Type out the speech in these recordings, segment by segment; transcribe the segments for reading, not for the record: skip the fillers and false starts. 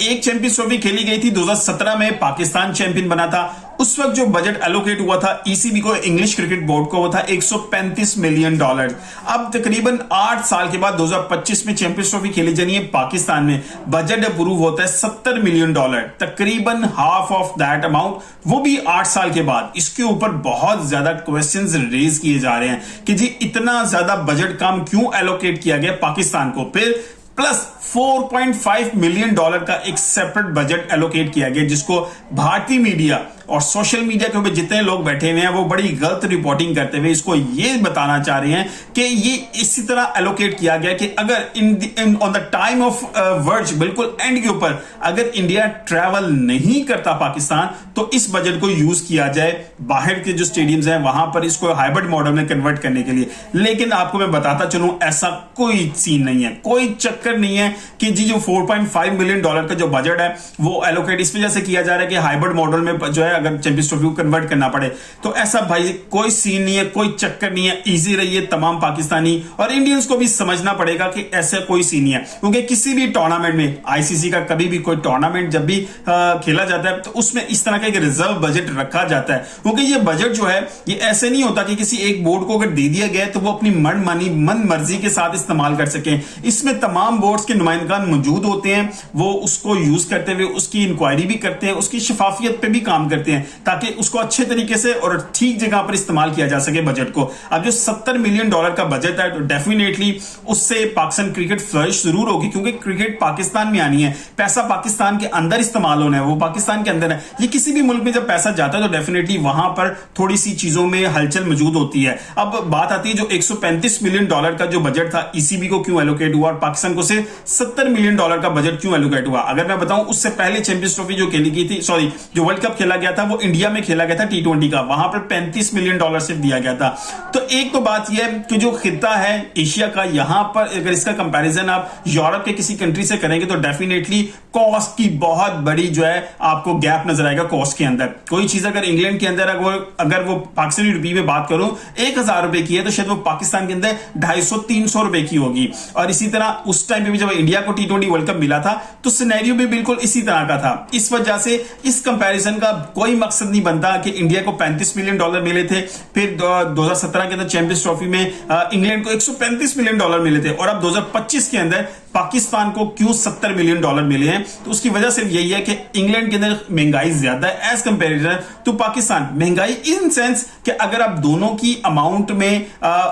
एक champions trophy खेली गई थी 2017 में, पाकिस्तान चैंपियन बना था। उस वक्त जो बजट एलोकेट हुआ था ईसीबी को, इंग्लिश क्रिकेट बोर्ड को, वो था $135 मिलियन। अब तकरीबन 8 साल के बाद 2025 में चैंपियंस ट्रॉफी खेली जानी है पाकिस्तान में, बजट अप्रूव होता है $70 मिलियन, तकरीबन हाफ ऑफ दैट अमाउंट, वो भी 8 साल के बाद। इसके ऊपर बहुत ज्यादा क्वेश्चंस रेज किए जा रहे हैं कि जी इतना ज्यादा बजट कम क्यों एलोकेट किया गया पाकिस्तान को। फिर प्लस $4.5 मिलियन का एक सेपरेट बजट एलोकेट किया गया, जिसको भारतीय मीडिया और सोशल मीडिया के ऊपर जितने लोग बैठे हुए हैं वो बड़ी गलत रिपोर्टिंग करते हुए इसको ये बताना चाह रहे हैं कि ये इसी तरह एलोकेट किया गया कि अगर on the time of verge, बिल्कुल एंड के ऊपर, अगर इंडिया ट्रैवल नहीं करता पाकिस्तान, तो इस बजट को यूज किया जाए बाहर के जो स्टेडियम्स हैं वहां पर इसको हाइब्रिड मॉडल में कन्वर्ट करने के लिए। लेकिन आपको मैं बताता चलूं ऐसा कोई सीन नहीं है, कोई चक्कर नहीं है कि जी जो $4.5 मिलियन का जो बजट है वो एलोकेट इस वजह से किया जा रहा है कि हाइब्रिड मॉडल में जो है अगर चैंपियंस ट्रॉफी को कन्वर्ट करना पड़े, तो ऐसा भाई कोई सीन नहीं है, कोई चक्कर नहीं है। इजी रहिए तमाम पाकिस्तानी और इंडियंस को भी समझना पड़ेगा कि ऐसा कोई सीन नहीं है, क्योंकि किसी भी टूर्नामेंट में, आईसीसी का कभी भी कोई टूर्नामेंट जब भी खेला जाता है तो उसमें इस तरह का एक रिजर्व बजट रखा जाता है, क्योंकि ये बजट जो है ये ऐसे नहीं होता कि किसी एक बोर्ड को अगर दे दिया गया तो वो अपनी मन मर्जी के साथ इस्तेमाल कर सके। इसमें तमाम बोर्ड्स के नुमाइंदगान मौजूद होते हैं, वो उसको यूज करते हुए उसकी इंक्वायरी भी करते हैं, उसकी शफाफियत पे भी काम करते हैं ताकि उसको अच्छे तरीके से और ठीक जगह पर इस्तेमाल किया जा सके बजट को। अब जो $70 मिलियन का बजट है तो डेफिनेटली उससे पाकिस्तान क्रिकेट फ्लरिश जरूर होगी, क्योंकि क्रिकेट पाकिस्तान में आनी है, पैसा पाकिस्तान के अंदर इस्तेमाल होना है, वो पाकिस्तान के अंदर है। ये किसी भी मुल्क में जब पैसा जाता है तो डेफिनेटली वहां पर थोड़ी सी चीजों में हलचल मौजूद होती है। अब बात आती है जो $135 मिलियन का जो बजट था ईसीबी को क्यों एलोकेट हुआ और पाकिस्तान को सिर्फ $70 मिलियन का बजट क्यों एलोकेट हुआ। अगर मैं बताऊं उससे पहले चैंपियंस ट्रॉफी जो खेली गई थी, सॉरी जो वर्ल्ड कप खेला गया था वो इंडिया में खेला गया था T20 का, वहां पर $35 मिलियन सिर्फ दिया गया था। तो एक तो बात यह है कि जो खिता है एशिया का, यहां पर अगर इसका कंपैरिजन आप यूरोप के किसी कंट्री से करेंगे तो डेफिनेटली कॉस्ट की बहुत बड़ी जो है आपको गैप नजर आएगा कॉस्ट के अंदर। कोई चीज अगर इंग्लैंड के अंदर अगर वो पाकिस्तानी रुपये में बात करूं 1,000 रुपए की है तो शायद वो पाकिस्तान के अंदर 250-300 रुपए की होगी। और इसी तरह उस टाइम पे भी जब इंडिया को T20 वर्ल्ड कप मिला था तो सिनेरियो भी बिल्कुल इसी तरह का था। इस वजह से इस कंपैरिजन का कोई मकसद नहीं बनता कि इंडिया को $35 मिलियन मिले थे, फिर 2017 के अंदर चैंपियंस ट्रॉफी में इंग्लैंड को $135 मिलियन मिले थे, और अब 2025 के अंदर पाकिस्तान को क्यों $70 मिलियन मिले हैं। तो उसकी वजह सिर्फ यही है कि इंग्लैंड के अंदर महंगाई ज्यादा है एज कंपेरिजन टू पाकिस्तान। महंगाई इन सेंस कि अगर आप दोनों की अमाउंट में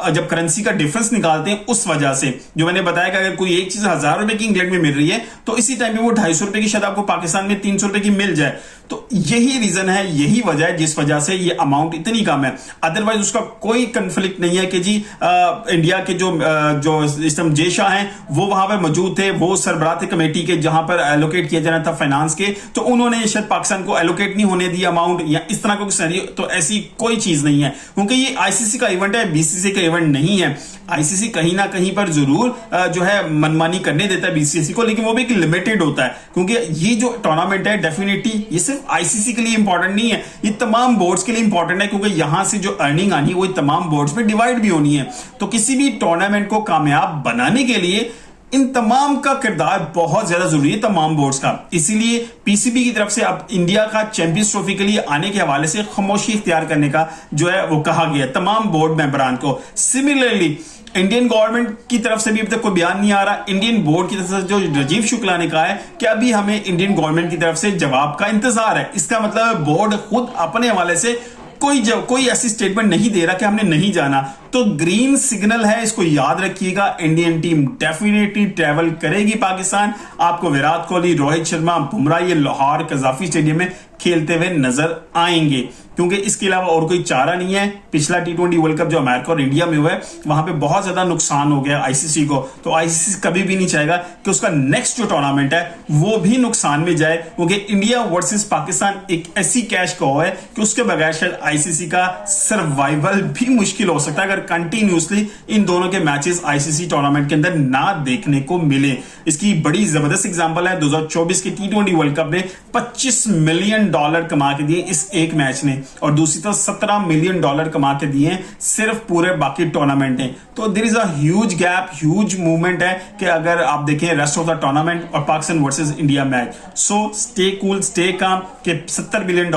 जब करेंसी का डिफरेंस निकालते हैं, उस वजह से जो मैंने बताया कि अगर कोई एक चीज 1,000 रुपए की इंग्लैंड में मिल रही है तो इसी टाइम में वो 250 रुपए की शायद आपको पाकिस्तान में 300 रुपए की मिल जाए। तो यही रीजन है, यही वजह है जिस वजह से ये अमाउंट इतनी कम है। अदरवाइज उसका कोई कंफ्लिक्ट नहीं है कि जी इंडिया के जो इस्लाम जेशा हैं वो वहां पर मौजूद थे, वो सरबराह कमेटी के जहां पर एलोकेट किया जाना था फाइनेंस के, तो उन्होंने शायद पाकिस्तान को एलोकेट नहीं होने दिया अमाउंट या इस तरह का सिनेरियो। तो ऐसी कोई चीज नहीं है, क्योंकि ये आईसीसी का इवेंट है, बीसीसी का इवेंट नहीं है। आईसीसी कहीं ना कहीं पर जरूर जो है मनमानी करने देता है बीसीसी को, लेकिन वो भी लिमिटेड होता है, क्योंकि ये जो टूर्नामेंट है डेफिनेटली ये सिर्फ आईसीसी के लिए इंपॉर्टेंट नहीं है, ये तमाम बोर्ड्स के लिए इंपॉर्टेंट है, क्योंकि यहां से जो अर्निंग आनी है वो तमाम बोर्ड्स में डिवाइड भी होनी है। तो किसी भी टूर्नामेंट को कामयाब बनाने के लिए इन तमाम का किरदार बहुत ज्यादा जरूरी है, तमाम बोर्ड्स का। इसीलिए पीसीबी की तरफ से अब इंडिया का चैंपियंस ट्रॉफी के लिए आने के हवाले से खामोशी इख्तियार करने का जो है वो कहा गया तमाम बोर्ड मेंबरान को। सिमिलरली इंडियन गवर्नमेंट की तरफ से भी अब तक कोई बयान नहीं आ रहा। इंडियन बोर्ड की तरफ से जो राजीव शुक्ला ने कहा है कि अभी हमें इंडियन गवर्नमेंट की तरफ से जवाब का इंतजार है। इसका मतलब बोर्ड खुद अपने हवाले से कोई ऐसी स्टेटमेंट नहीं दे रहा कि हमने नहीं जाना। तो ग्रीन सिग्नल है, इसको याद रखिएगा। इंडियन टीम डेफिनेटली ट्रैवल करेगी पाकिस्तान। आपको विराट कोहली, रोहित शर्मा, बुमराह ये लाहौर कजाफी स्टेडियम में खेलते हुए नजर आएंगे, क्योंकि इसके अलावा और कोई चारा नहीं है। पिछला T20 वर्ल्ड कप जो अमेरिका और इंडिया में हुआ है वहां पे बहुत ज्यादा नुकसान हो गया आईसीसी को, तो आईसीसी कभी भी नहीं चाहेगा कि उसका नेक्स्ट जो टूर्नामेंट है वो भी नुकसान में जाए, क्योंकि इंडिया वर्सेस पाकिस्तान एक ऐसी कैश कॉ है कि उसके बगैर शायद आईसीसी का सर्वाइवल भी मुश्किल हो सकता है अगर कंटिन्यूसली इन दोनों के मैचेस आईसीसी टूर्नामेंट के अंदर ना देखने को मिले। इसकी बड़ी जबरदस्त एग्जांपल है 2024 के T20 वर्ल्ड कप में $25 मिलियन $17 कमा के दिए इस एक मैच ने, और दूसरी तरफ $17 मिलियन कमा के दिए सिर्फ पूरे बाकी टूर्नामेंट ने। तो there is a huge gap, huge movement है कि अगर आप देखें रेस्ट ऑफ द टूर्नामेंट और Pakistan versus India match. So stay cool, stay calm कि $70 मिलियन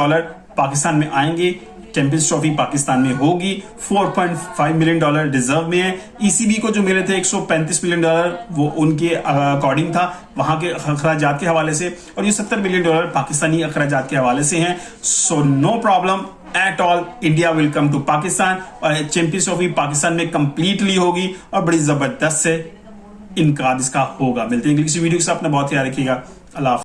पाकिस्तान में आएंगे, चैंपियंस ट्रॉफी पाकिस्तान में होगी, $4.5 मिलियन रिजर्व में है। ईसीबी को जो मिले थे $135 मिलियन वो उनके अकॉर्डिंग था, वहां के अखराजात के हवाले से, और ये $70 मिलियन पाकिस्तानी अखराजात के हवाले से हैं। So no problem at all, India will come to Pakistan और चैंपियंस ट्रॉफी पाकिस्तान में कंप्लीटली होगी और बड़ी जबरदस्त से इनका इसका होगा। मिलते हैं अगली किसी वीडियो के साथ, अपना बहुत ख्याल रखिएगा। अल्लाह हाफ़िज़।